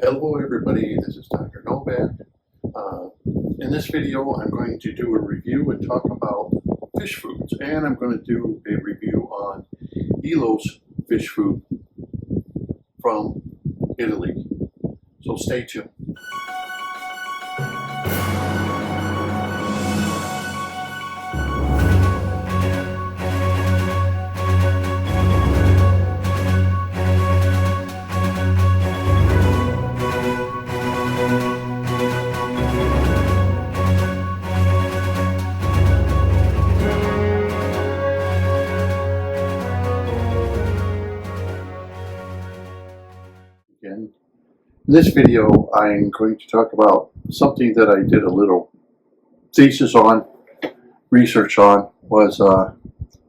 Hello everybody, this is Dr. Novak. In this video I'm going to do a review and talk about fish foods, and I'm going to do a review on Elos fish food from Italy. So stay tuned. In this video, I'm going to talk about something that I did a little thesis on, research on, was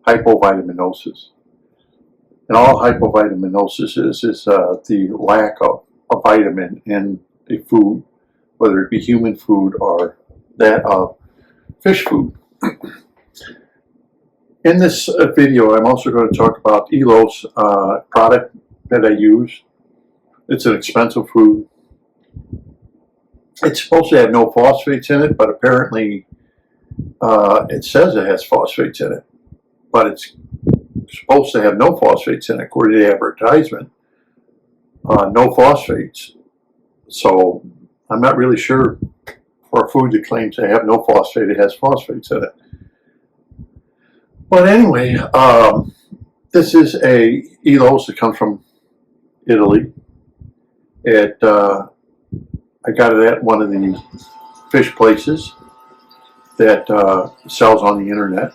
hypovitaminosis. And all hypovitaminosis is the lack of a vitamin in a food, whether it be human food or that of fish food. In this video, I'm also going to talk about Elos product that I use. It's an expensive food. It's supposed to have no phosphates in it, but apparently it says it has phosphates in it. But it's supposed to have no phosphates in it, according to the advertisement. No phosphates. So I'm not really sure for a food that claims to have no phosphate, it has phosphates in it. But anyway, this is a Elos that comes from Italy. I got it at one of the fish places that sells on the internet,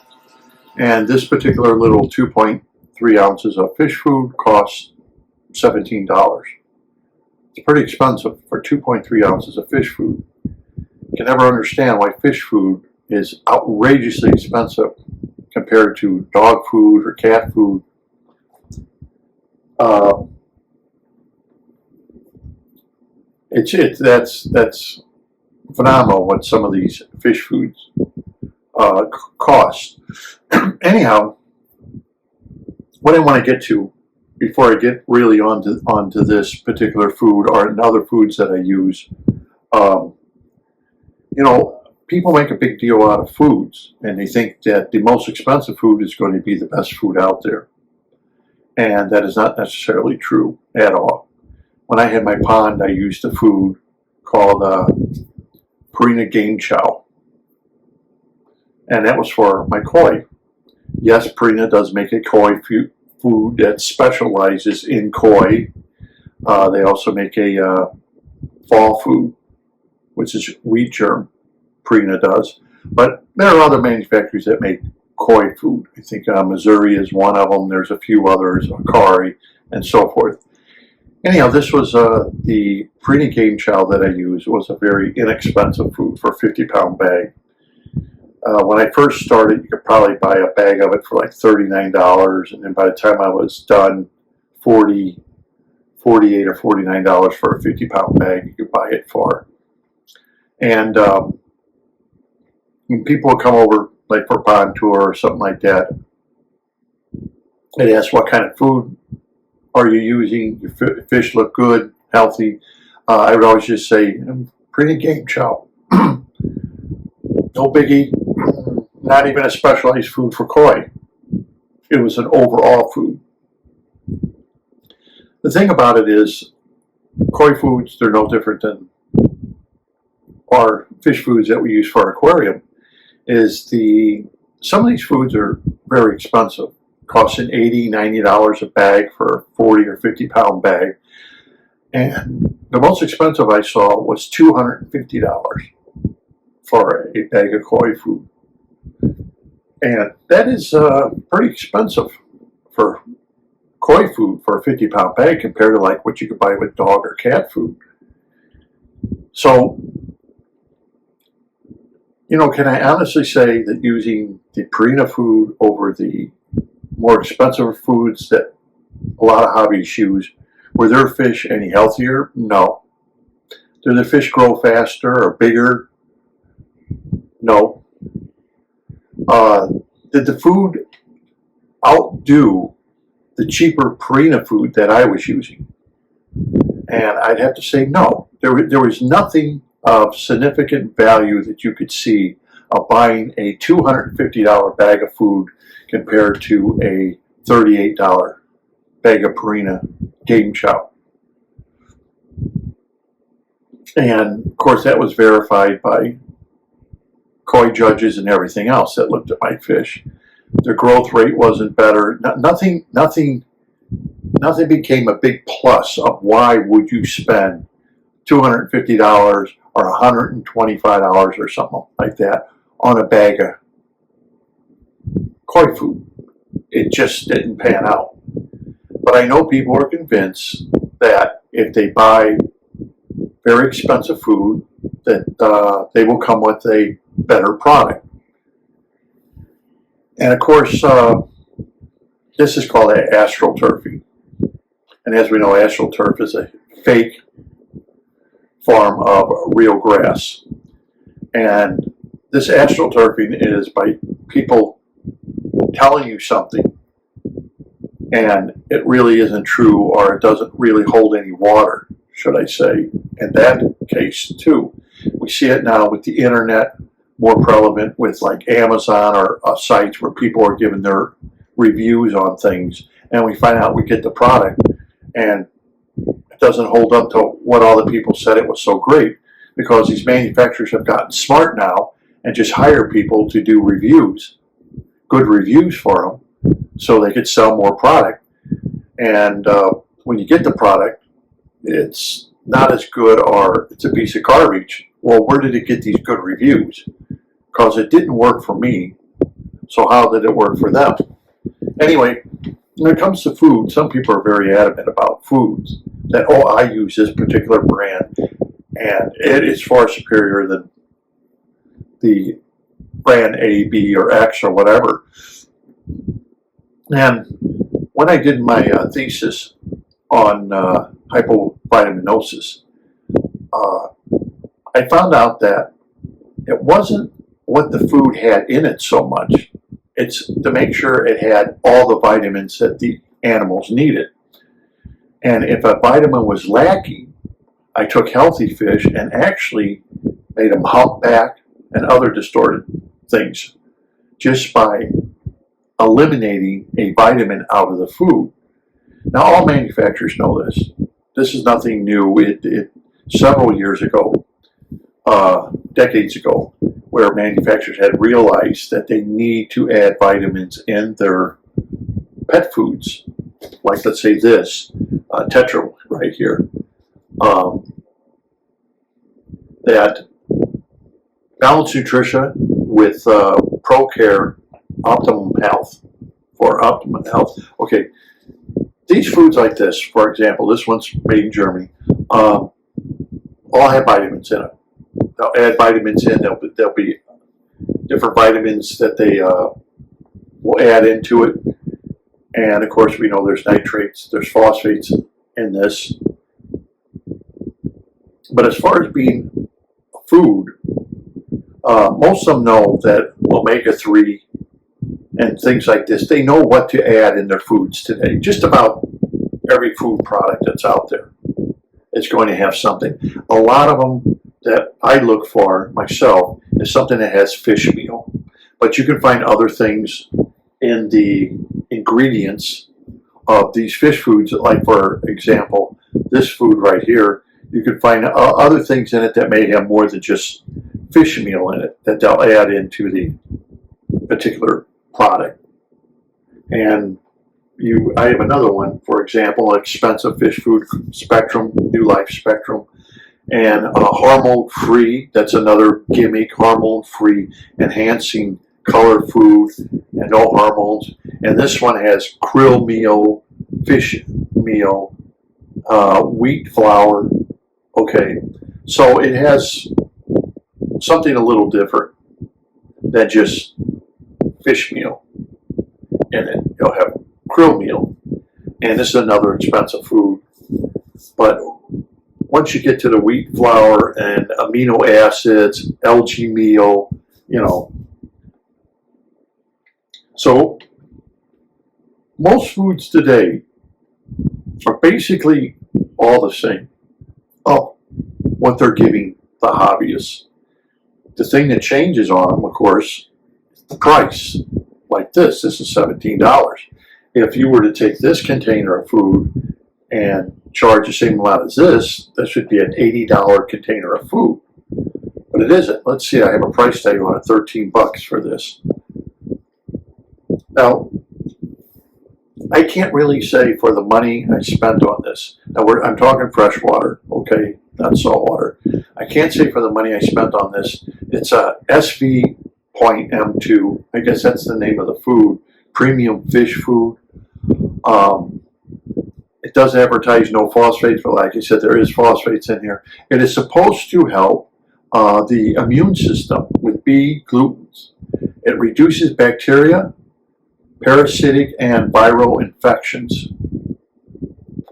and this particular little 2.3 ounces of fish food costs $17. It's pretty expensive for 2.3 ounces of fish food. You can never understand why fish food is outrageously expensive compared to dog food or cat food. That's phenomenal what some of these fish foods cost. Anyhow, what I want to get to before I get really onto this particular food or other foods that I use, you know, people make a big deal out of foods, and they think that the most expensive food is going to be the best food out there, and that is not necessarily true at all. When I had my pond, I used a food called Purina Game Chow, and that was for my koi. Yes, Purina does make a koi food that specializes in koi. They also make a fall food, which is wheat germ. Purina does, but there are other manufacturers that make koi food. I think Missouri is one of them. There's a few others, Akari, and so forth. Anyhow, this was the Purina Game Chow that I used. It was a very inexpensive food for a 50-pound bag. When I first started, you could probably buy a bag of it for like $39, and then by the time I was done, $48 or $49 for a 50-pound bag you could buy it for. And when people would come over, like for a pond tour or something like that, they'd ask, what kind of food are you using? Your fish look good, healthy. I would always just say, Purina Game Chow. No biggie, not even a specialized food for koi. It was an overall food. The thing about it is, koi foods, they're no different than our fish foods that we use for our aquarium. Some of these foods are very expensive, costing $80, $90 a bag for a 40 or 50-pound bag. And the most expensive I saw was $250 for a bag of koi food. And that is pretty expensive for koi food for a 50-pound bag compared to like what you could buy with dog or cat food. So, you know, can I honestly say that using the Purina food over the more expensive foods that a lot of hobbies use, were their fish any healthier? No. Did the fish grow faster or bigger? No. Did the food outdo the cheaper Purina food that I was using? And I'd have to say no. There was nothing of significant value that you could see of buying a $250 bag of food compared to a $38 bag of Purina game chow. And of course that was verified by koi judges and everything else that looked at my fish. The growth rate wasn't better. Nothing became a big plus of why would you spend $250 or $125 or something like that on a bag of koi food. It just didn't pan out. But I know people are convinced that if they buy very expensive food, that they will come with a better product. And of course, this is called astroturfing. And as we know, astroturf is a fake form of real grass. And this astroturfing is by people telling you something and it really isn't true, or it doesn't really hold any water, should I say, in that case too. We see it now with the internet, more prevalent with like Amazon or sites where people are giving their reviews on things, and we find out we get the product and it doesn't hold up to what all the people said it was so great, because these manufacturers have gotten smart now and just hire people to do reviews, good reviews for them, so they could sell more product. And when you get the product, it's not as good, or it's a piece of garbage. Well, where did it get these good reviews? Because it didn't work for me, so how did it work for them? Anyway, when it comes to food, some people are very adamant about foods, that, oh, I use this particular brand, and it is far superior than the brand A, B, or X, or whatever. And when I did my thesis on hypovitaminosis, I found out that it wasn't what the food had in it so much. It's to make sure it had all the vitamins that the animals needed. And if a vitamin was lacking, I took healthy fish and actually made them humpback and other distorted things just by eliminating a vitamin out of the food. Now, all manufacturers know this. This is nothing new. Several years ago, decades ago, where manufacturers had realized that they need to add vitamins in their pet foods, like let's say this Tetra right here, that balanced nutrition with ProCare Optimum Health for optimum health. Okay, these foods like this, for example, this one's made in Germany, all have vitamins in it. They'll add vitamins in. There'll be different vitamins that they will add into it. And of course, we know there's nitrates, there's phosphates in this. But as far as being food, most of them know that omega-3 and things like this, they know what to add in their foods today. Just about every food product that's out there is going to have something. A lot of them that I look for myself is something that has fish meal. But you can find other things in the ingredients of these fish foods, like for example, this food right here, you can find other things in it that may have more than just fish meal in it that they'll add into the particular product. And I have another one, for example, expensive fish food spectrum, New Life Spectrum, and hormone-free, that's another gimmick, hormone-free, enhancing color food and no hormones. And this one has krill meal, fish meal, wheat flour. Okay, so it has something a little different than just fish meal in it. You'll have krill meal, and this is another expensive food. But once you get to the wheat flour and amino acids, algae meal, so most foods today are basically all the same. what they're giving the hobbyists. The thing that changes on them, of course, is the price. Like this is $17. If you were to take this container of food and charge the same amount as this, that should be an $80 container of food. But it isn't. Let's see, I have a price tag on it, 13 bucks for this. Now, I can't really say for the money I spent on this. Now, I'm talking fresh water, okay, not salt water. I can't say for the money I spent on this. It's a SV.M2. I guess that's the name of the food. Premium fish food. It does advertise no phosphates, but like I said, there is phosphates in here. It is supposed to help the immune system with B glutens. It reduces bacteria, parasitic, and viral infections.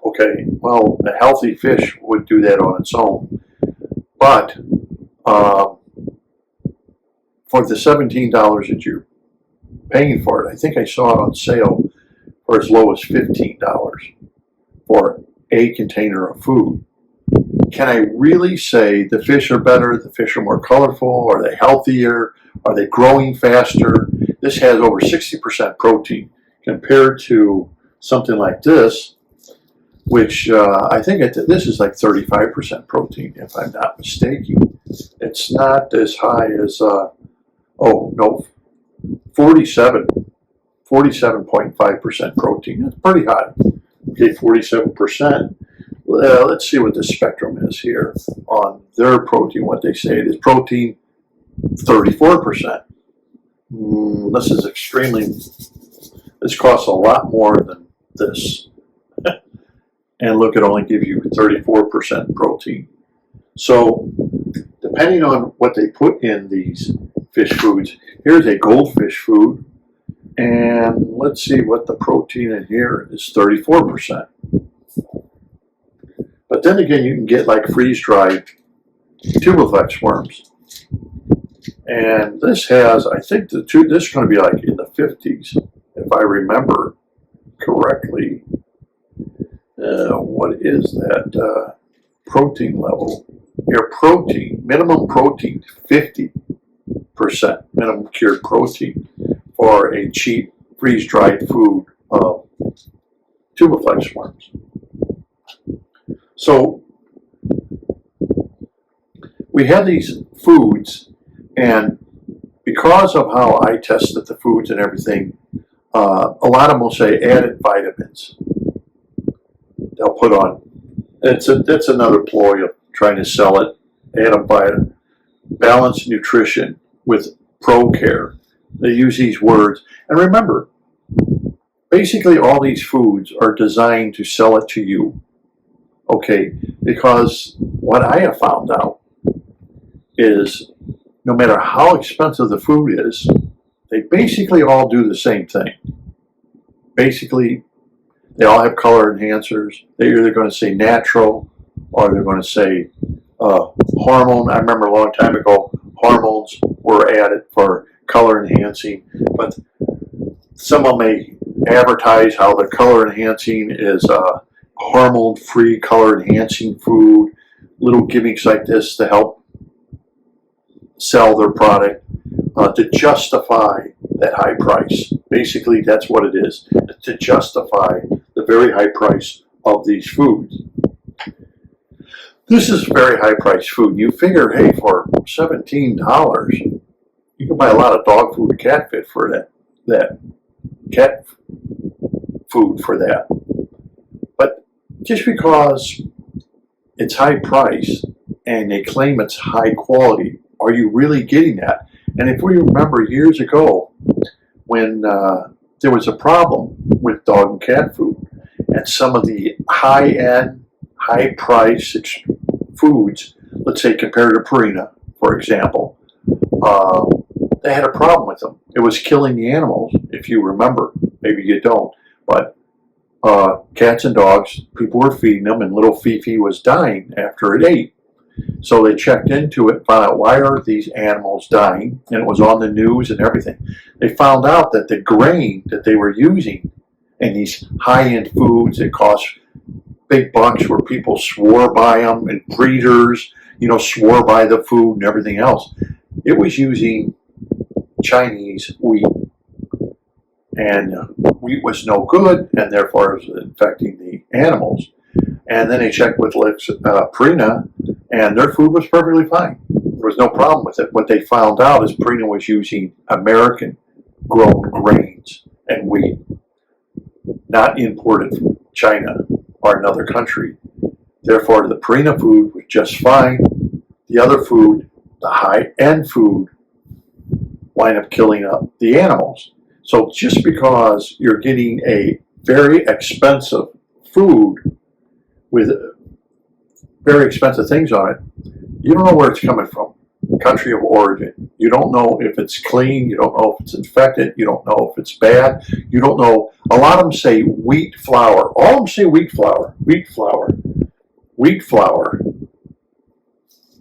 Okay, well, a healthy fish would do that on its own. But for the $17 that you're paying for it, I think I saw it on sale for as low as $15 for a container of food. Can I really say the fish are better, the fish are more colorful, are they healthier, are they growing faster? This has over 60% protein compared to something like this, which I think this is like 35% protein, if I'm not mistaken. It's not as high as, 47.5% protein. That's pretty high. Okay, 47%. Let's see what the spectrum is here on their protein, what they say it is. Protein, 34%. This is this costs a lot more than this. And look, it only gives you 34% protein. So, depending on what they put in these fish foods, here's a goldfish food. And let's see what the protein in here is, 34%. But then again, you can get like freeze-dried tubiflex worms. And this has, I think this is going to be like in the 50s, if I remember correctly. What is that protein level? Your protein, minimum protein, 50% minimum cured protein for a cheap freeze-dried food of tubiflex worms. So we have these foods, and because of how I tested the foods and everything, a lot of them will say added vitamins. They'll put on. That's another ploy of trying to sell it. Added vitamin, balanced nutrition with pro care. They use these words, and remember, basically all these foods are designed to sell it to you. Okay, because what I have found out is no matter how expensive the food is, they basically all do the same thing. Basically, they all have color enhancers. They're either going to say natural or they're going to say hormone. I remember a long time ago, hormones were added for color enhancing, but some of them may advertise how the color enhancing is hormone-free color enhancing food, little gimmicks like this to help sell their product, to justify that high price. Basically, that's what it is, to justify the very high price of these foods. This is very high price food. You figure, hey, for $17, you can buy a lot of dog food and cat food for that cat food for that. But just because it's high price and they claim it's high quality, are you really getting that? And if we remember years ago when there was a problem with dog and cat food, and some of the high-end, high-price foods, let's say compared to Purina, for example, they had a problem with them. It was killing the animals, if you remember. Maybe you don't. But cats and dogs, people were feeding them, and little Fifi was dying after it ate. So they checked into it, found out why are these animals dying, and it was on the news and everything. They found out that the grain that they were using in these high-end foods that cost big bucks where people swore by them, and breeders, swore by the food and everything else. It was using Chinese wheat, and wheat was no good, and therefore it was infecting the animals. And then they checked with Purina, and their food was perfectly fine. There was no problem with it. What they found out is Purina was using American-grown grains and wheat, not imported from China or another country. Therefore, the Purina food was just fine. The other food, the high-end food, wind up killing up the animals. So just because you're getting a very expensive food with very expensive things on it, you don't know where it's coming from, country of origin. You don't know if it's clean, you don't know if it's infected, you don't know if it's bad, you don't know. A lot of them say wheat flour. All of them say wheat flour, wheat flour, wheat flour,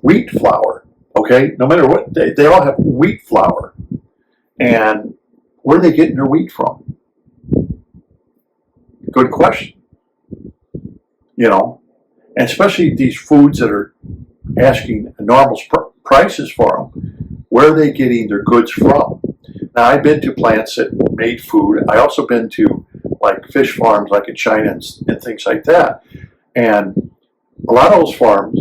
wheat flour, okay? No matter what, they all have wheat flour. And where are they getting their wheat from? Good question. And especially these foods that are asking enormous prices for them, where are they getting their goods from? Now, I've been to plants that made food. I also been to like fish farms like in China and things like that. And a lot of those farms,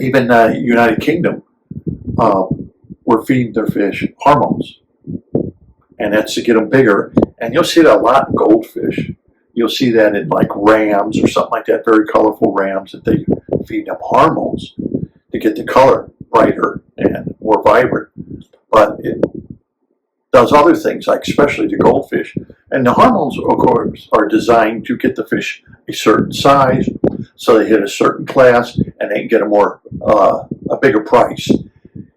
even United Kingdom, were feeding their fish hormones. And that's to get them bigger. And you'll see that a lot in goldfish. You'll see that in like rams or something like that, very colorful rams, that they feed them hormones to get the color brighter and more vibrant. But it does other things, like especially the goldfish. And the hormones, of course, are designed to get the fish a certain size, so they hit a certain class, and they can get a bigger price.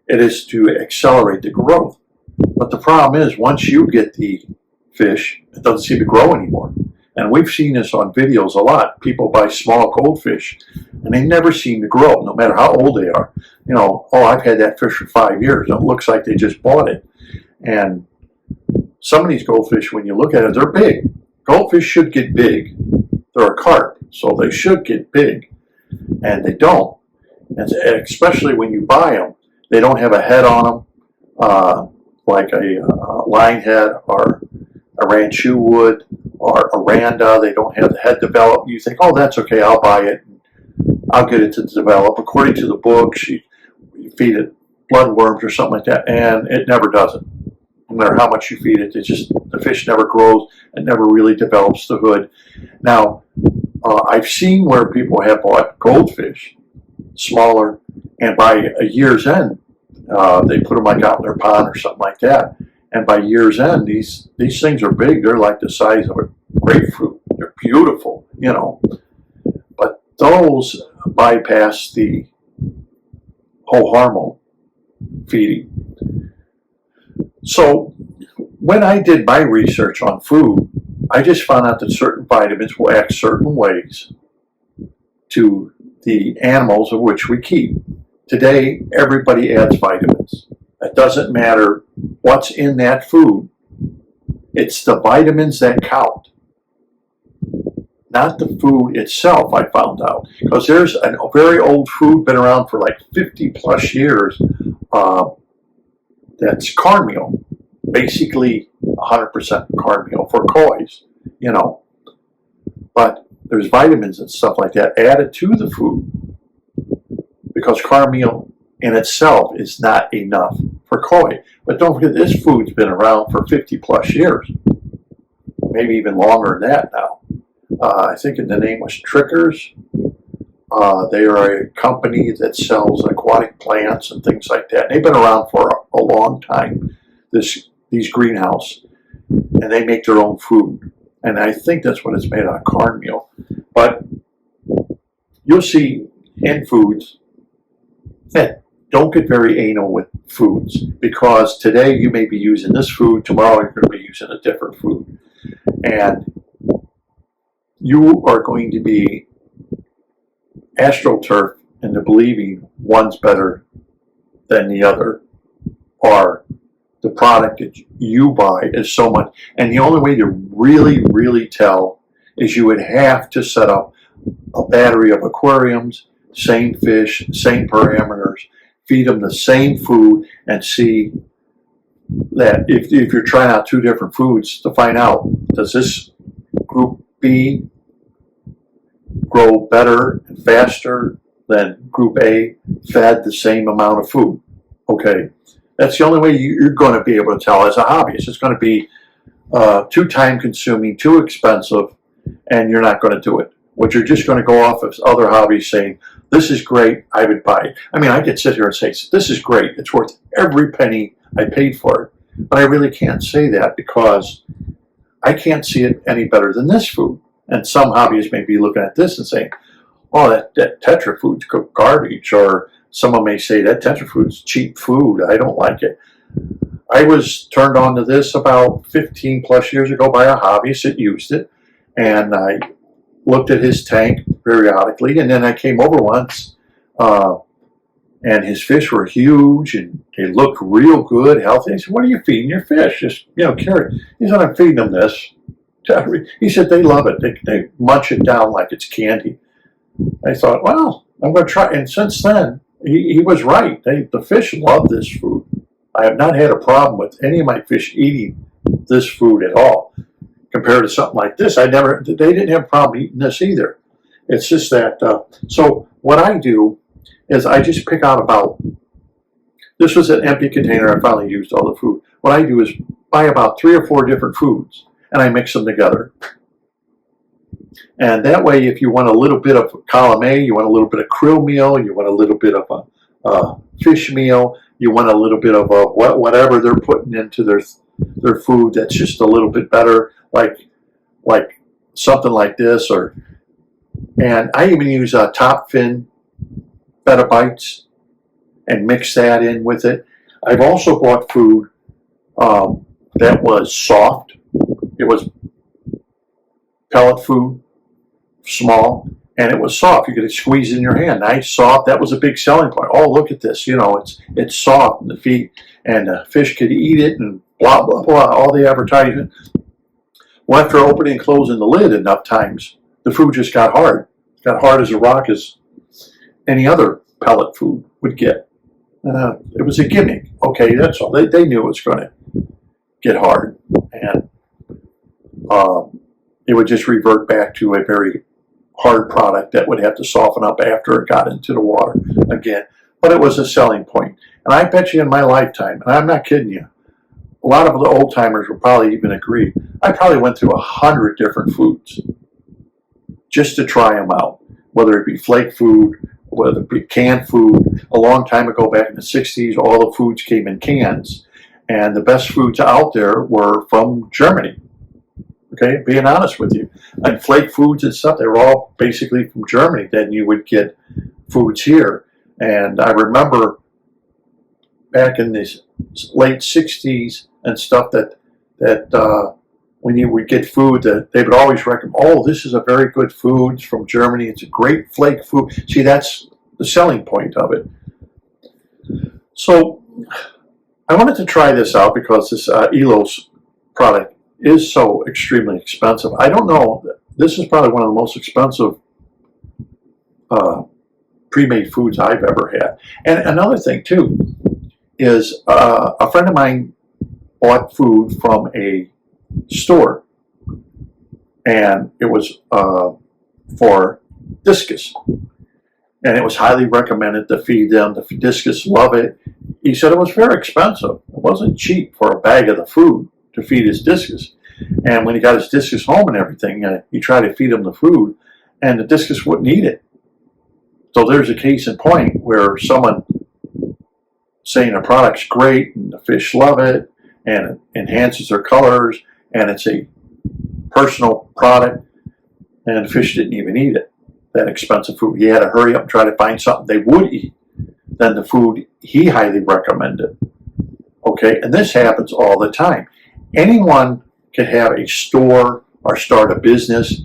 It is to accelerate the growth. But the problem is, once you get the fish, it doesn't seem to grow anymore. And we've seen this on videos a lot. People buy small goldfish, and they never seem to grow, no matter how old they are. I've had that fish for 5 years, and it looks like they just bought it. And some of these goldfish, when you look at it, they're big. Goldfish should get big. They're a carp, so they should get big. And they don't. And especially when you buy them, they don't have a head on them, like a line head or a ranchu would, or a randa. They don't have the head developed. You think, oh, that's okay, I'll buy it. I'll get it to develop. According to the book, you feed it bloodworms or something like that, and it never does it. No matter how much you feed it, the fish never grows and never really develops the hood. Now, I've seen where people have bought goldfish, smaller, and by a year's end, they put them like out in their pond or something like that. And by year's end, these things are big. They're like the size of a grapefruit. They're beautiful, But those bypass the whole hormone feeding. So when I did my research on food, I just found out that certain vitamins will act certain ways to the animals of which we keep. Today, everybody adds vitamins. It doesn't matter what's in that food. It's the vitamins that count, not the food itself, I found out. Because there's a very old food, been around for like 50 plus years, that's cornmeal. Basically 100% cornmeal for kois, But there's vitamins and stuff like that added to the food, because cornmeal in itself is not enough for koi. But don't forget, this food's been around for 50 plus years, maybe even longer than that now. I think the name was Trickers. They are a company that sells aquatic plants and things like that. They've been around for a long time, these greenhouse, and they make their own food. And I think that's what it's made out of, cornmeal. But you'll see in foods that don't get very anal with foods, because today you may be using this food, tomorrow you're going to be using a different food. And you are going to be astroturf into believing one's better than the other, or the product that you buy is so much. And the only way to really, really tell is you would have to set up a battery of aquariums, same fish, same parameters, feed them the same food, and see that if you're trying out two different foods to find out, does this group B grow better and faster than group A fed the same amount of food? Okay, that's the only way you're going to be able to tell as a hobbyist. It's going to be too time consuming, too expensive, and you're not going to do it. What you're just going to go off of other hobbies saying, this is great, I would buy it. I mean, I could sit here and say, this is great, it's worth every penny I paid for it. But I really can't say that because I can't see it any better than this food. And some hobbyists may be looking at this and saying, oh, that Tetra food's garbage. Or someone may say, that Tetra food's cheap food, I don't like it. I was turned on to this about 15 plus years ago by a hobbyist that used it. And I looked at his tank periodically. And then I came over once and his fish were huge and they looked real good, healthy. I said, what are you feeding your fish? Just, carry it. He said, I'm feeding them this. He said, they love it. They munch it down like it's candy. I thought, well, I'm going to try. And since then, he was right. The fish love this food. I have not had a problem with any of my fish eating this food at all. Compared to something like this, they didn't have a problem eating this either. It's just that, so what I do is I just pick out this was an empty container, I finally used all the food. What I do is buy about 3 or 4 different foods and I mix them together. And that way, if you want a little bit of column A, you want a little bit of krill meal, you want a little bit of a fish meal, you want a little bit of whatever they're putting into their food that's just a little bit better, like something like this, and I even use top fin Betta Bites and mix that in with it. I've also bought food that was soft. It was pellet food, small, and it was soft. You could squeeze it in your hand. Nice, soft. That was a big selling point. Oh, look at this. It's soft, and the fish could eat it, and blah, blah, blah, all the advertising. Well, after opening and closing the lid enough times, the food just got hard. It got hard as a rock as any other pellet food would get. It was a gimmick. Okay, that's all. They knew it was going to get hard. And it would just revert back to a very hard product that would have to soften up after it got into the water again. But it was a selling point. And I bet you in my lifetime, and I'm not kidding you, a lot of the old timers will probably even agree, I probably went through 100 different foods just to try them out, whether it be flake food, whether it be canned food. A long time ago, back in the 60s, all the foods came in cans, and the best foods out there were from Germany. Okay, being honest with you. And flake foods and stuff, they were all basically from Germany. Then you would get foods here. And I remember back in the late 60s and stuff that when you would get food, that they would always recommend, oh, this is a very good food from Germany. It's a great flake food. See, that's the selling point of it. So I wanted to try this out because this Elos product is so extremely expensive. I don't know. This is probably one of the most expensive pre-made foods I've ever had. And another thing, too, is a friend of mine bought food from a store, and it was for discus, and it was highly recommended to feed them. The discus love it. He said it was very expensive. It wasn't cheap for a bag of the food to feed his discus. And when he got his discus home and everything, he tried to feed him the food, and the discus wouldn't eat it. So there's a case in point where someone saying a product's great and the fish love it and it enhances their colors and it's a personal product, and the fish didn't even eat it, that expensive food. He had to hurry up and try to find something they would eat than the food he highly recommended. Okay, and this happens all the time. Anyone can have a store or start a business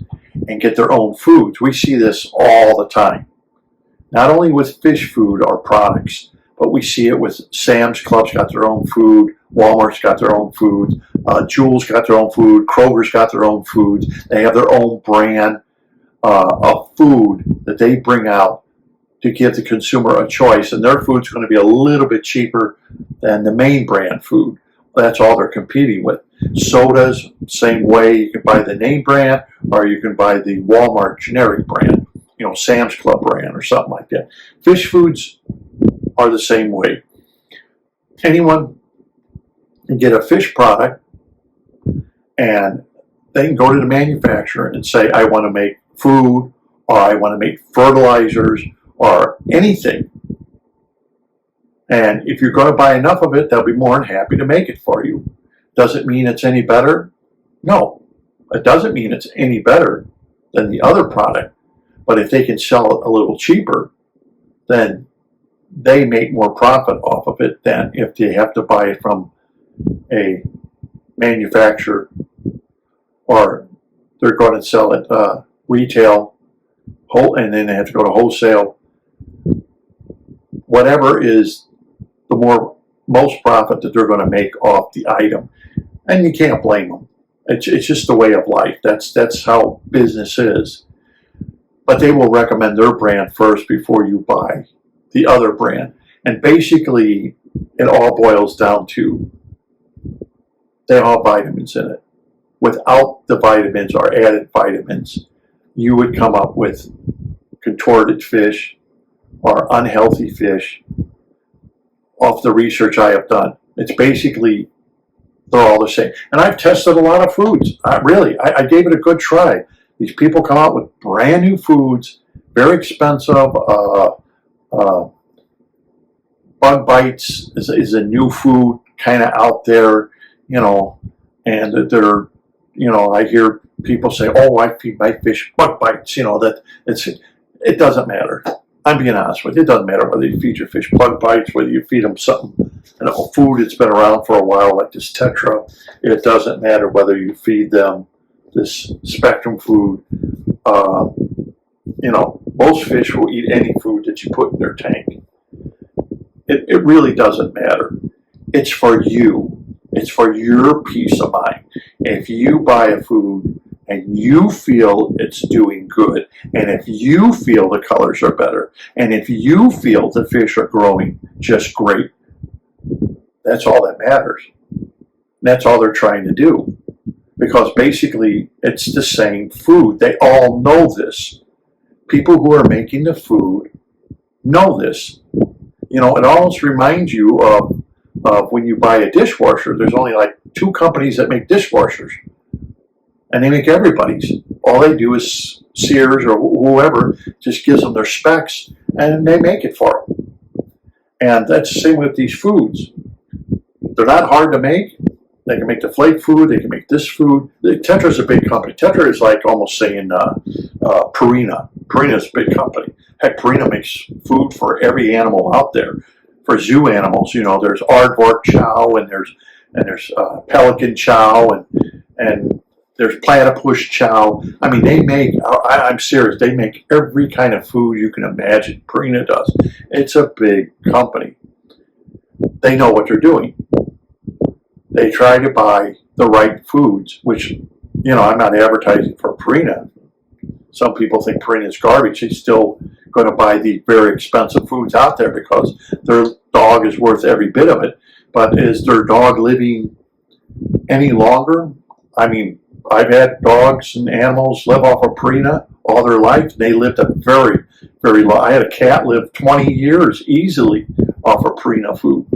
and get their own foods. We see this all the time. Not only with fish food or products, but we see it with Sam's Club's got their own food, Walmart's got their own food, Jewel's got their own food, Kroger's got their own foods. They have their own brand of food that they bring out to give the consumer a choice, and their food's going to be a little bit cheaper than the main brand food. That's all they're competing with. Sodas, same way. You can buy the name brand, or you can buy the Walmart generic brand, you know, Sam's Club brand or something like that. Fish foods are the same way. Anyone can get a fish product, and they can go to the manufacturer and say, I want to make food, or I want to make fertilizers, or anything. And if you're going to buy enough of it, they'll be more than happy to make it for you. Does it mean it's any better? No, it doesn't mean it's any better than the other product. But if they can sell it a little cheaper, then they make more profit off of it than if they have to buy it from a manufacturer, or they're going to sell it retail, and then they have to go to wholesale. Whatever is the most profit that they're going to make off the item, and you can't blame them. It's just the way of life. That's how business is. But they will recommend their brand first before you buy the other brand. And basically, it all boils down to they all have vitamins in it. Without the vitamins or added vitamins, you would come up with contorted fish or unhealthy fish off the research I have done. It's basically, they're all the same. And I've tested a lot of foods. I gave it a good try. These people come out with brand new foods, very expensive. Bug bites is a new food kind of out there, you know, and they're, you know, I hear people say, oh, I feed my fish bug bites, you know, it doesn't matter. I'm being honest with you. It doesn't matter whether you feed your fish bug bites, whether you feed them something, you know, food that's been around for a while like this Tetra. It doesn't matter whether you feed them this Spectrum food. You know, most fish will eat any food that you put in their tank. It really doesn't matter. It's for you. It's for your peace of mind. If you buy a food and you feel it's doing good, and if you feel the colors are better, and if you feel the fish are growing just great, that's all that matters. That's all they're trying to do. Because basically, it's the same food. They all know this. People who are making the food know this. You know, it almost reminds you of when you buy a dishwasher. There's only like 2 companies that make dishwashers. And they make everybody's. All they do is Sears or whoever just gives them their specs, and they make it for them. And that's the same with these foods. They're not hard to make. They can make the flake food. They can make this food. Tetra is a big company. Tetra is like almost saying Purina. Purina is a big company. Heck, Purina makes food for every animal out there. For zoo animals, you know, there's aardvark chow, and there's pelican chow, and there's platypus chow. I mean, they make, I'm serious, they make every kind of food you can imagine. Purina does. It's a big company. They know what they're doing. They try to buy the right foods, which, you know, I'm not advertising for Purina. Some people think Purina is garbage. They're still going to buy the very expensive foods out there because their dog is worth every bit of it. But is their dog living any longer? I mean, I've had dogs and animals live off of Purina all their life. They lived a very, very long. I had a cat live 20 years easily off of Purina food.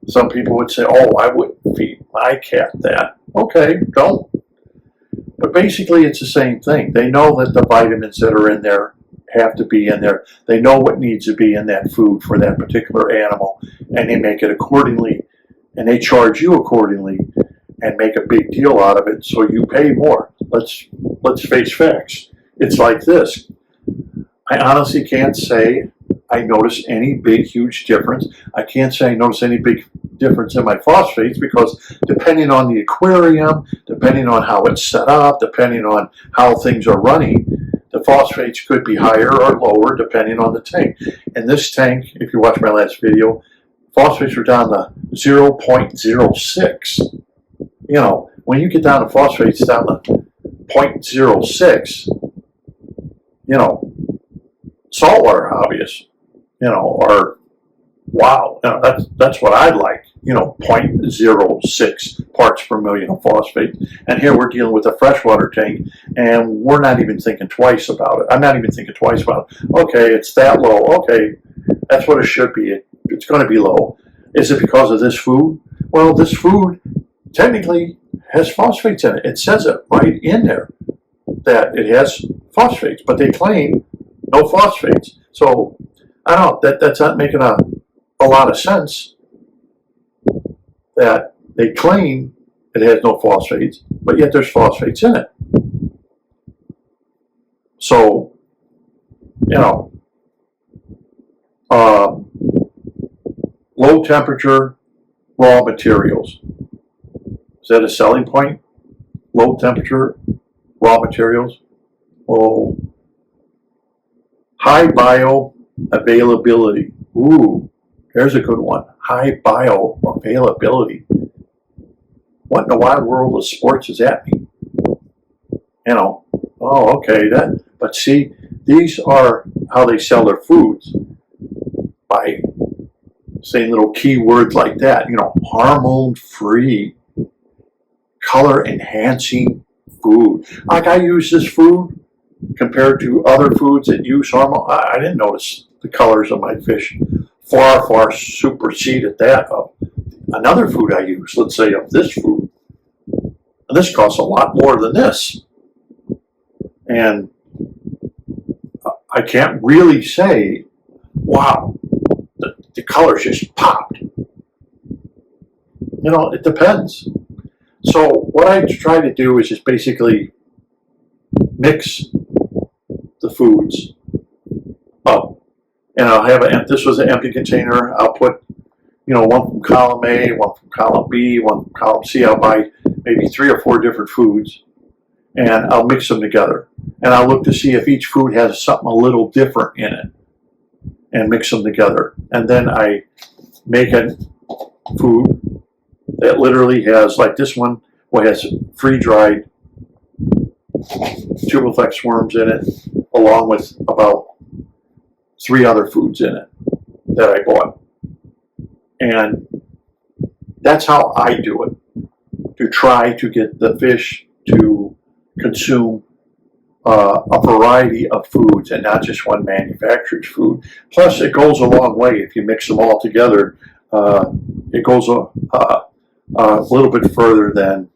Some people would say, oh, I wouldn't feed my cat that. Okay, don't. But basically, it's the same thing. They know that the vitamins that are in there have to be in there. They know what needs to be in that food for that particular animal, and they make it accordingly, and they charge you accordingly and make a big deal out of it, so you pay more. Let's face facts. It's like this. I honestly can't say I notice any big, huge difference. I can't say I notice any big difference in my phosphates because depending on the aquarium, depending on how it's set up, depending on how things are running, the the phosphates could be higher or lower depending on the tank. In this tank, if you watch my last video, phosphates were down to 0.06. You know, when you get down to phosphates down to 0.06, you know, saltwater obvious, you know, or wow, you know, that's what I'd like, you know, 0.06 parts per million of phosphate. And here we're dealing with a freshwater tank, and we're not even thinking twice about it. I'm not even thinking twice about it. Okay, it's that low. Okay, that's what it should be. It's going to be low. Is it because of this food? Well, this food technically has phosphates in it. It says it right in there that it has phosphates, but they claim no phosphates. So I don't know, that's not making a lot of sense that they claim it has no phosphates, but yet there's phosphates in it. So, you know, low temperature raw materials. Is that a selling point? Low temperature raw materials? Oh, high bioavailability. Ooh, there's a good one. High bioavailability. What in the wide world of sports does that mean? You know, oh, okay, but see, these are how they sell their foods, by saying little keywords like that, you know, hormone-free, color-enhancing food. Like I use this food compared to other foods that use hormone. I didn't notice the colors of my fish far superseded that of another food I use, let's say of this food. And this costs a lot more than this. And I can't really say, wow, the colors just popped. You know, it depends. So what I try to do is just basically mix the foods up. And I'll have this was an empty container. I'll put, you know, one from column A, one from column B, one from column C. I'll buy maybe 3 or 4 different foods, and I'll mix them together. And I'll look to see if each food has something a little different in it, and mix them together. And then I make a food that literally has, like this one, has free-dried tubiflex worms in it, along with about 3 other foods in it that I bought. And that's how I do it, to try to get the fish to consume a variety of foods and not just one manufacturer's food. Plus, it goes a long way if you mix them all together. It goes a little bit further than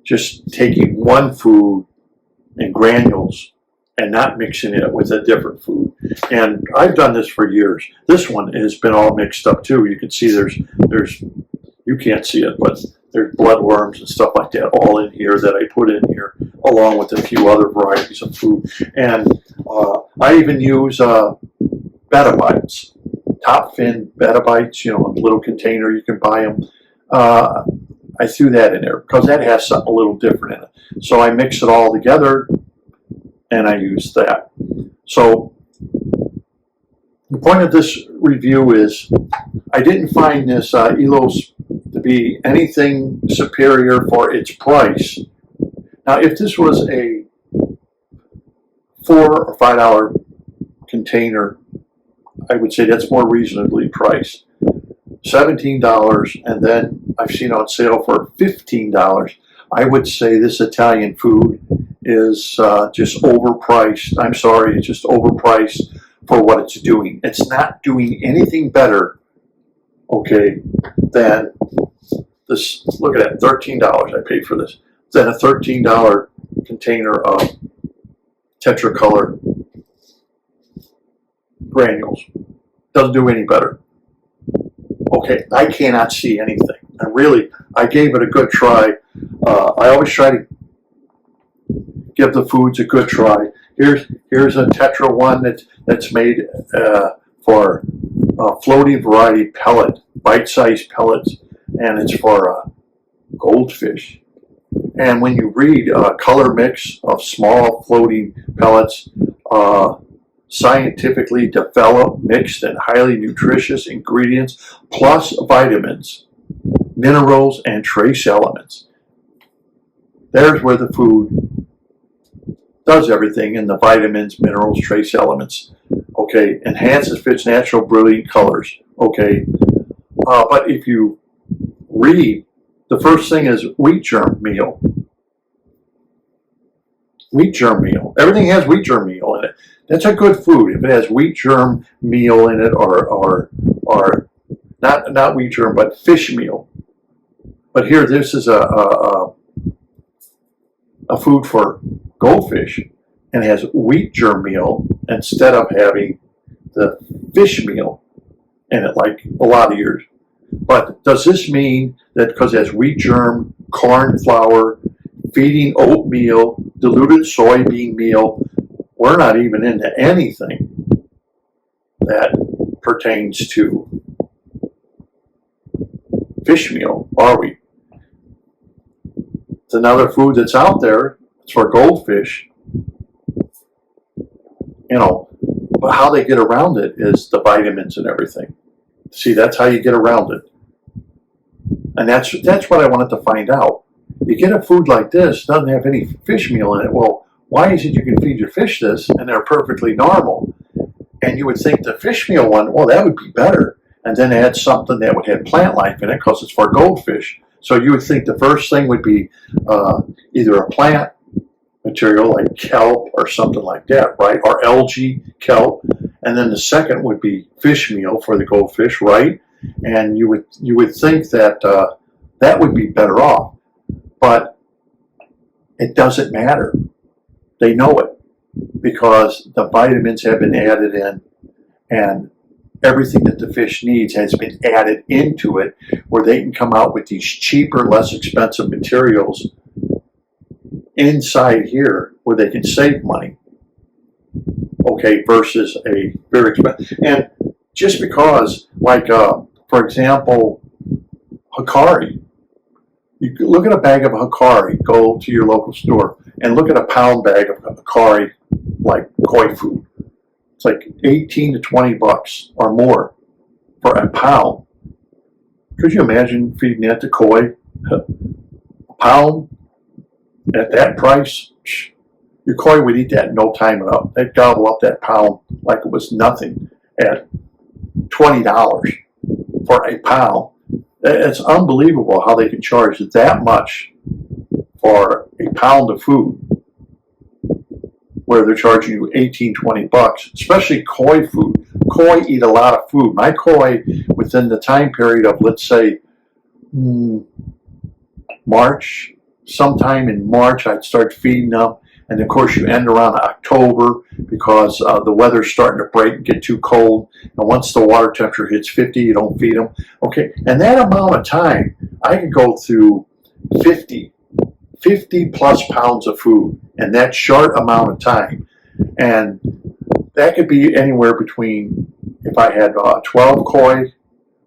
just taking one food in granules and not mixing it with a different food. And I've done this for years. This one has been all mixed up too. You can see there's you can't see it, but there's bloodworms and stuff like that all in here that I put in here, along with a few other varieties of food. And I even use betta bites, top fin betta bites, you know, in a little container, you can buy them. I threw that in there because that has something a little different in it. So I mix it all together and I use that. So the point of this review is I didn't find this Elos to be anything superior for its price. Now, if this was a $4 or $5 container, I would say that's more reasonably priced. $17, and then I've seen on sale for $15. I would say this Italian food is just overpriced. I'm sorry, it's just overpriced for what it's doing. It's not doing anything better, okay, than this. Look at that, $13 I paid for this. Than a $13 container of Tetracolor granules. Doesn't do any better. Okay, I cannot see anything. I gave it a good try. I always try to give the foods a good try. Here's a Tetra one that's made for floating variety pellet, bite-sized pellets, and it's for goldfish. And when you read color mix of small floating pellets, scientifically developed, mixed, and highly nutritious ingredients, plus vitamins, minerals, and trace elements. There's where the food does everything in the vitamins, minerals, trace elements. Okay, enhances fits natural brilliant colors. Okay, but if you read, the first thing is wheat germ meal. Wheat germ meal. Everything has wheat germ meal in it. That's a good food. If it has wheat germ meal in it, or not wheat germ, but fish meal. But here, this is a food for goldfish, and has wheat germ meal instead of having the fish meal in it, like a lot of yours. But does this mean that because it has wheat germ, corn flour, feeding oatmeal, diluted soybean meal, we're not even into anything that pertains to fish meal, are we? It's another food that's out there. It's for goldfish. You know, but how they get around it is the vitamins and everything. See, that's how you get around it. And that's what I wanted to find out. You get a food like this, doesn't have any fish meal in it. Well, why is it you can feed your fish this and they're perfectly normal? And you would think the fish meal one, well, that would be better. And then add something that would have plant life in it because it's for goldfish. So you would think the first thing would be either a plant material like kelp or something like that, right? Or algae, kelp. And then the second would be fish meal for the goldfish, right? And you would think that that would be better off. But it doesn't matter. They know it because the vitamins have been added in, and everything that the fish needs has been added into it, where they can come out with these cheaper, less expensive materials inside here where they can save money. Okay, versus a very expensive. And just because, like, for example, Hikari. You look at a bag of Hikari, go to your local store, and look at a pound bag of Hikari, like koi food. It's like 18 to 20 bucks or more for a pound. Could you imagine feeding that to koi? A pound at that price? Your koi would eat that in no time at all. They'd gobble up that pound like it was nothing at $20 for a pound. It's unbelievable how they can charge that much for a pound of food, where they're charging you 18, 20 bucks, especially koi food. Koi eat a lot of food. My koi, within the time period of, let's say, March, sometime in March, I'd start feeding them. And of course, you end around October because the weather's starting to break and get too cold. And once the water temperature hits 50, you don't feed them. Okay, and that amount of time, I can go through 50 plus pounds of food in that short amount of time. And that could be anywhere between, if I had 12 koi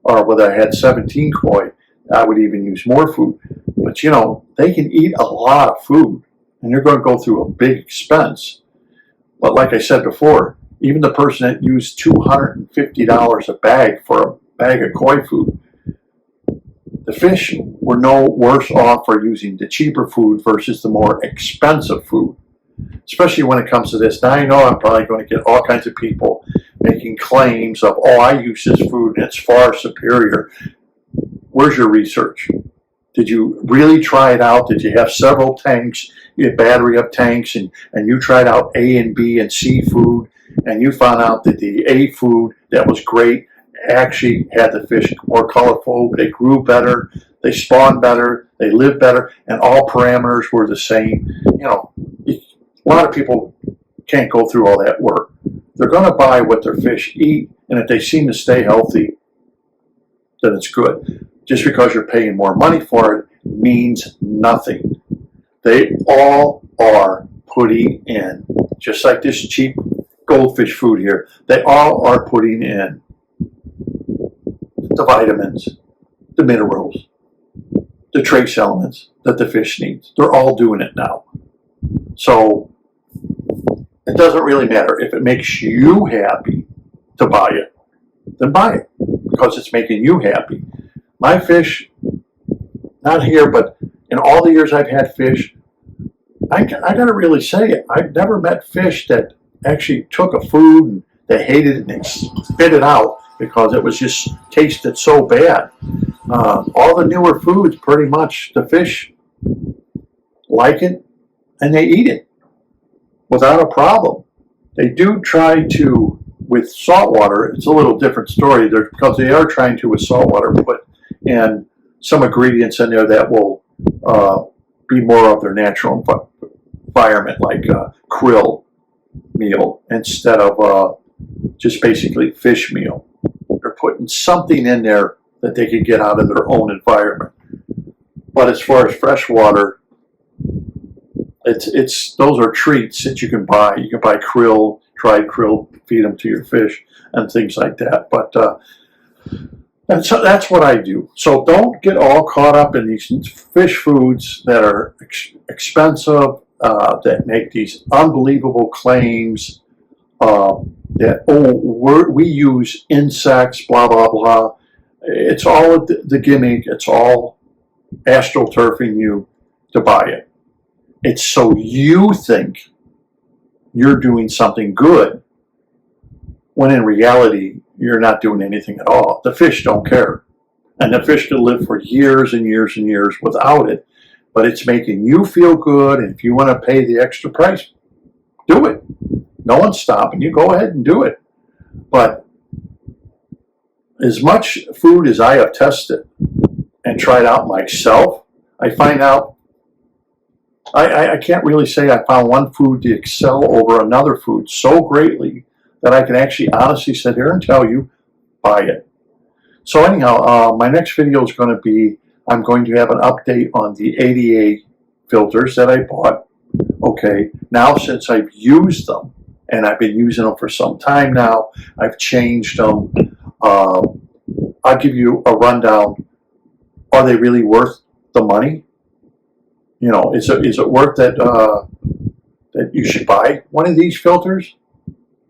or whether I had 17 koi, I would even use more food. But you know, they can eat a lot of food. And you're going to go through a big expense. But like I said before, even the person that used $250 a bag for a bag of koi food, the fish were no worse off for using the cheaper food versus the more expensive food. Especially when it comes to this. Now I know I'm probably going to get all kinds of people making claims of, oh, I use this food and it's far superior. Where's your research? Did you really try it out? Did you have several tanks, a battery of tanks, and you tried out A and B and C food, and you found out that the A food that was great actually had the fish more colorful, they grew better, they spawned better, they lived better, and all parameters were the same. You know, a lot of people can't go through all that work. They're going to buy what their fish eat, and if they seem to stay healthy, then it's good. Just because you're paying more money for it means nothing. They all are putting in, just like this cheap goldfish food here, they all are putting in the vitamins, the minerals, the trace elements that the fish needs. They're all doing it now. So it doesn't really matter. If it makes you happy to buy it, then buy it because it's making you happy. My fish, not here, but in all the years I've had fish, I gotta really say it. I've never met fish that actually took a food and they hated it and they spit it out because it was just tasted so bad. All the newer foods, pretty much, the fish like it and they eat it without a problem. They do try to, with salt water, it's a little different story there because they are trying to, with salt water, put in some ingredients in there that will be more of their natural environment, like krill meal instead of just basically fish meal. They're putting something in there that they could get out of their own environment. But as far as fresh water, it's those are treats that you can buy. You can buy krill, dried krill, feed them to your fish and things like that. But that's what I do. So don't get all caught up in these fish foods that are expensive, that make these unbelievable claims that, we use insects, blah, blah, blah. It's all the gimmick. It's all astroturfing you to buy it. It's so you think you're doing something good when in reality you're not doing anything at all. The fish don't care. And the fish could live for years and years and years without it, but it's making you feel good, and if you want to pay the extra price, do it. No one's stopping you. Go ahead and do it. But as much food as I have tested and tried out myself, I find out I can't really say I found one food to excel over another food so greatly that I can actually honestly sit here and tell you, buy it. So anyhow, my next video is going to be, I'm going to have an update on the ADA filters that I bought. Okay, now since I've used them, and I've been using them for some time now, I've changed them. I'll give you a rundown. Are they really worth the money? You know, is it worth that that you should buy one of these filters?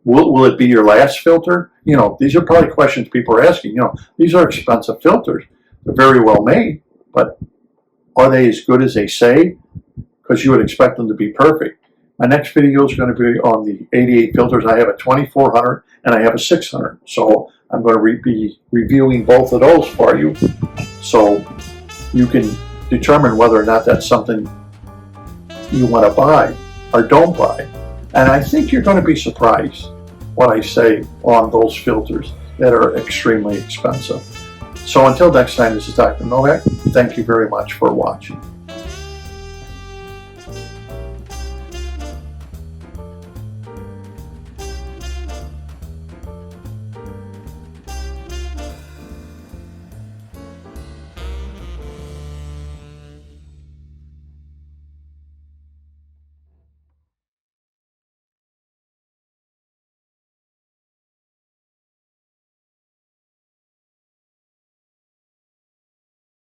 Will it be your last filter? You know, these are probably questions people are asking. You know, these are expensive filters. They're very well made, but are they as good as they say? Because you would expect them to be perfect. My next video is going to be on the 88 filters. I have a 2400 and I have a 600. So I'm going to be reviewing both of those for you, so you can determine whether or not that's something you want to buy or don't buy. And I think you're going to be surprised what I say on those filters that are extremely expensive. So until next time, this is Dr. Novak. Thank you very much for watching.